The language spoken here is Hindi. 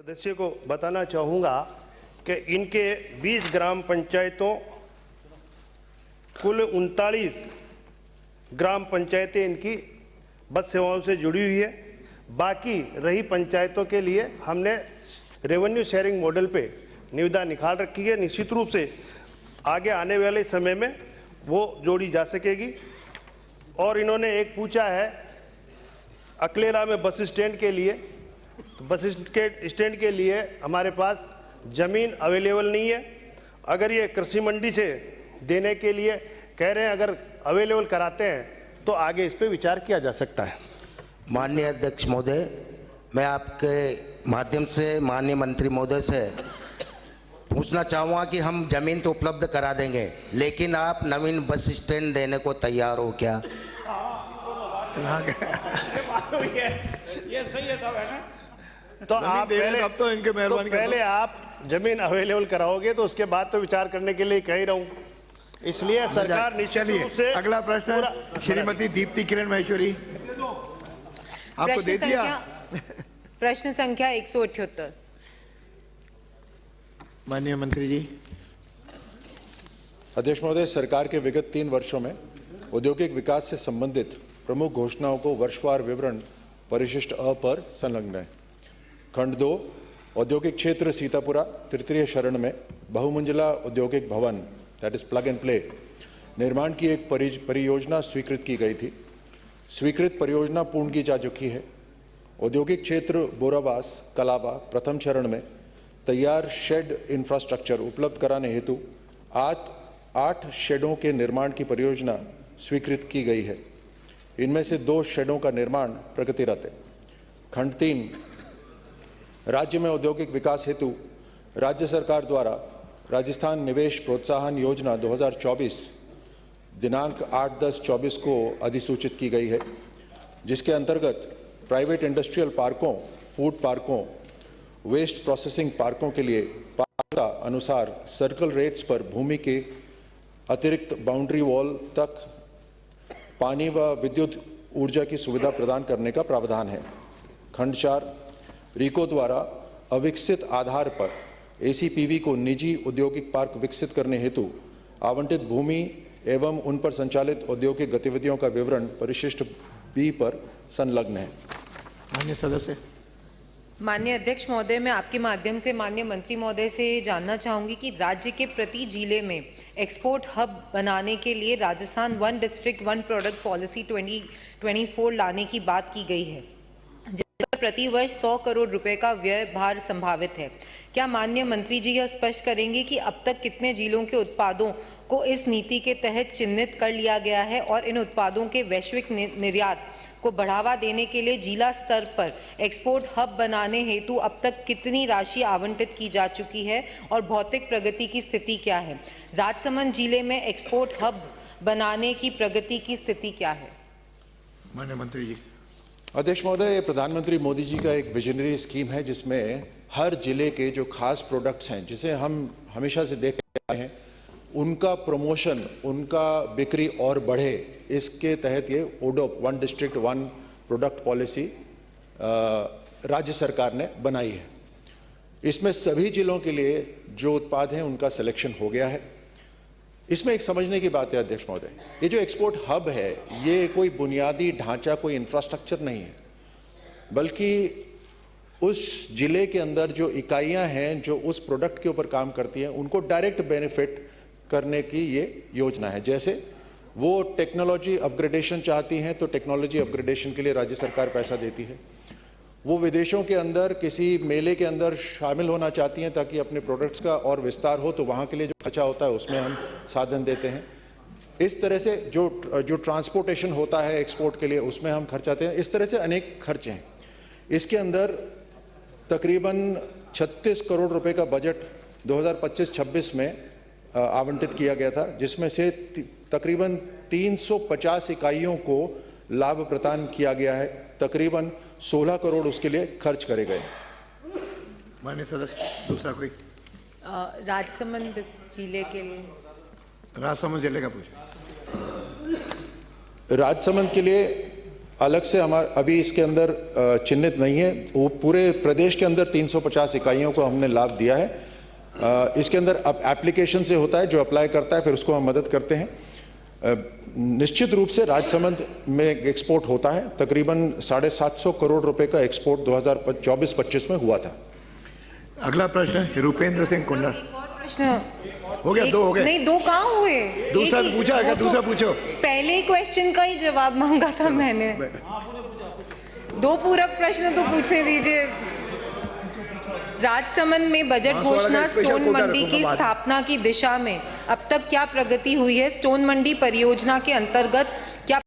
सदस्य को बताना चाहूँगा कि इनके 20 ग्राम पंचायतों, कुल 39 ग्राम पंचायतें इनकी बस सेवाओं से जुड़ी हुई है। बाकी रही पंचायतों के लिए हमने रेवेन्यू शेयरिंग मॉडल पे निविदा निकाल रखी है। निश्चित रूप से आगे आने वाले समय में वो जोड़ी जा सकेगी। और इन्होंने एक पूछा है अकलेरा में बस स्टैंड के लिए, तो बस स्टैंड के लिए हमारे पास ज़मीन अवेलेबल नहीं है। अगर ये कृषि मंडी से देने के लिए कह रहे हैं, अगर अवेलेबल कराते हैं तो आगे इस पर विचार किया जा सकता है। माननीय अध्यक्ष महोदय, मैं आपके माध्यम से माननीय मंत्री महोदय से पूछना चाहूँगा कि हम ज़मीन तो उपलब्ध करा देंगे, लेकिन आप नवीन बस स्टैंड देने को तैयार हो क्या? ये सही है, सब है ना। तो आप पहले आप जमीन अवेलेबल कराओगे तो उसके बाद तो विचार करने के लिए कह ही रहा हूँ। इसलिए सरकार निश्चित रूप से। अगला प्रश्न श्रीमती दीप्ति किरण महेश्वरी, आपको दे दिया। प्रश्न संख्या 178। माननीय मंत्री जी। अध्यक्ष महोदय, सरकार के विगत 3 वर्षों में औद्योगिक विकास से संबंधित प्रमुख घोषणाओं को वर्षवार विवरण परिशिष्ट अ पर संलग्न है। खंड 2 औद्योगिक क्षेत्र सीतापुरा तृतीय चरण में बहुमंजिला औद्योगिक भवन that is plug and play निर्माण की एक परियोजना स्वीकृत की गई थी। स्वीकृत परियोजना पूर्ण की जा चुकी है। औद्योगिक क्षेत्र बोरावास कलाबा प्रथम चरण में तैयार शेड इंफ्रास्ट्रक्चर उपलब्ध कराने हेतु 8 शेडों के निर्माण की परियोजना स्वीकृत की गई है। इनमें से 2 शेडों का निर्माण प्रगतिरत है। खंड 3 राज्य में औद्योगिक विकास हेतु राज्य सरकार द्वारा राजस्थान निवेश प्रोत्साहन योजना 2024 दिनांक 8/10/24 को अधिसूचित की गई है, जिसके अंतर्गत प्राइवेट इंडस्ट्रियल पार्कों, फूड पार्कों, वेस्ट प्रोसेसिंग पार्कों के लिए पात्रता अनुसार सर्कल रेट्स पर भूमि के अतिरिक्त बाउंड्री वॉल तक पानी व विद्युत ऊर्जा की सुविधा प्रदान करने का प्रावधान है। खंड 4 रीको द्वारा अविकसित आधार पर एसीपीवी को निजी औद्योगिक पार्क विकसित करने हेतु आवंटित भूमि एवं उन पर संचालित औद्योगिक गतिविधियों का विवरण परिशिष्ट बी पर संलग्न है। माननीय सदस्य। माननीय अध्यक्ष महोदय, मैं आपके माध्यम से माननीय मंत्री महोदय से जानना चाहूंगी कि राज्य के प्रति जिले में एक्सपोर्ट हब बनाने के लिए राजस्थान 1 डिस्ट्रिक्ट 1 प्रोडक्ट पॉलिसी 2024 लाने की बात की गई है, जिस पर प्रति वर्ष 100 करोड़ रुपए का व्यय भार संभावित है। क्या माननीय मंत्री जी यह स्पष्ट करेंगे कि अब तक कितने जिलों के उत्पादों को इस नीति के तहत चिन्हित कर लिया गया है और इन उत्पादों के वैश्विक निर्यात को बढ़ावा देने के लिए जिला स्तर पर एक्सपोर्ट हब बनाने हेतु अब तक कितनी राशि आवंटित की जा चुकी है और भौतिक प्रगति की स्थिति क्या है? राजसमंद जिले में एक्सपोर्ट हब बनाने की प्रगति की स्थिति क्या है? माननीय मंत्री जी। अध्यक्ष महोदय, ये प्रधानमंत्री मोदी जी का एक विजनरी स्कीम है, जिसमें हर जिले के जो खास प्रोडक्ट्स हैं, जिसे हम हमेशा से देख रहे हैं, उनका प्रमोशन, उनका बिक्री और बढ़े, इसके तहत ये ओडोप 1 डिस्ट्रिक्ट 1 प्रोडक्ट पॉलिसी राज्य सरकार ने बनाई है। इसमें सभी जिलों के लिए जो उत्पाद हैं उनका सिलेक्शन हो गया है। इसमें एक समझने की बात है अध्यक्ष महोदय, ये जो एक्सपोर्ट हब है ये कोई बुनियादी ढांचा, कोई इंफ्रास्ट्रक्चर नहीं है, बल्कि उस जिले के अंदर जो इकाइयां हैं जो उस प्रोडक्ट के ऊपर काम करती हैं उनको डायरेक्ट बेनिफिट करने की ये योजना है। जैसे वो टेक्नोलॉजी अपग्रेडेशन चाहती हैं तो टेक्नोलॉजी अपग्रेडेशन के लिए राज्य सरकार पैसा देती है। वो विदेशों के अंदर किसी मेले के अंदर शामिल होना चाहती हैं ताकि अपने प्रोडक्ट्स का और विस्तार हो, तो वहाँ के लिए जो खर्चा होता है उसमें हम साधन देते हैं। इस तरह से जो ट्रांसपोर्टेशन होता है एक्सपोर्ट के लिए उसमें हम खर्चाते हैं। इस तरह से अनेक खर्चे हैं। इसके अंदर तकरीबन 36 करोड़ रुपए का बजट 2025-26 में आवंटित किया गया था, जिसमें से तकरीबन 350 इकाइयों को लाभ प्रदान किया गया है। तकरीबन 16 करोड़ उसके लिए खर्च करे गए। माननीय सदस्य, दूसरा कोई? राजसमंद जिले के लिए। राजसमंद जिले का पूछे। राजसमंद के लिए अलग से हमारे अभी इसके अंदर चिन्हित नहीं है। वो पूरे प्रदेश के अंदर 350 इकाइयों को हमने लाभ दिया है। इसके अंदर अब एप्लीकेशन से होता है, जो अप्लाई करता है फिर उसको हम मदद करते हैं। निश्चित रूप से राजसमंद में एक्सपोर्ट होता है, तकरीबन 750 करोड़ रुपए का एक्सपोर्ट 2024-25 में हुआ था। अगला प्रश्न है रूपेंद्र सिंह कुन्नर। एक और प्रश्न हो गया, दो हो गए। नहीं, दो कहाँ हुए? दूसरा एक ही- पूछा है क्या? वो तो दूसरा पूछो। पहले क्वेश्चन का ही जवाब मांगा था मैंने। दो पूरक प्रश्न तो पूछने दीजिए। राजसमंद में बजट घोषणा स्टोन मंडी की स्थापना की दिशा में अब तक क्या प्रगति हुई है? स्टोन मंडी परियोजना के अंतर्गत क्या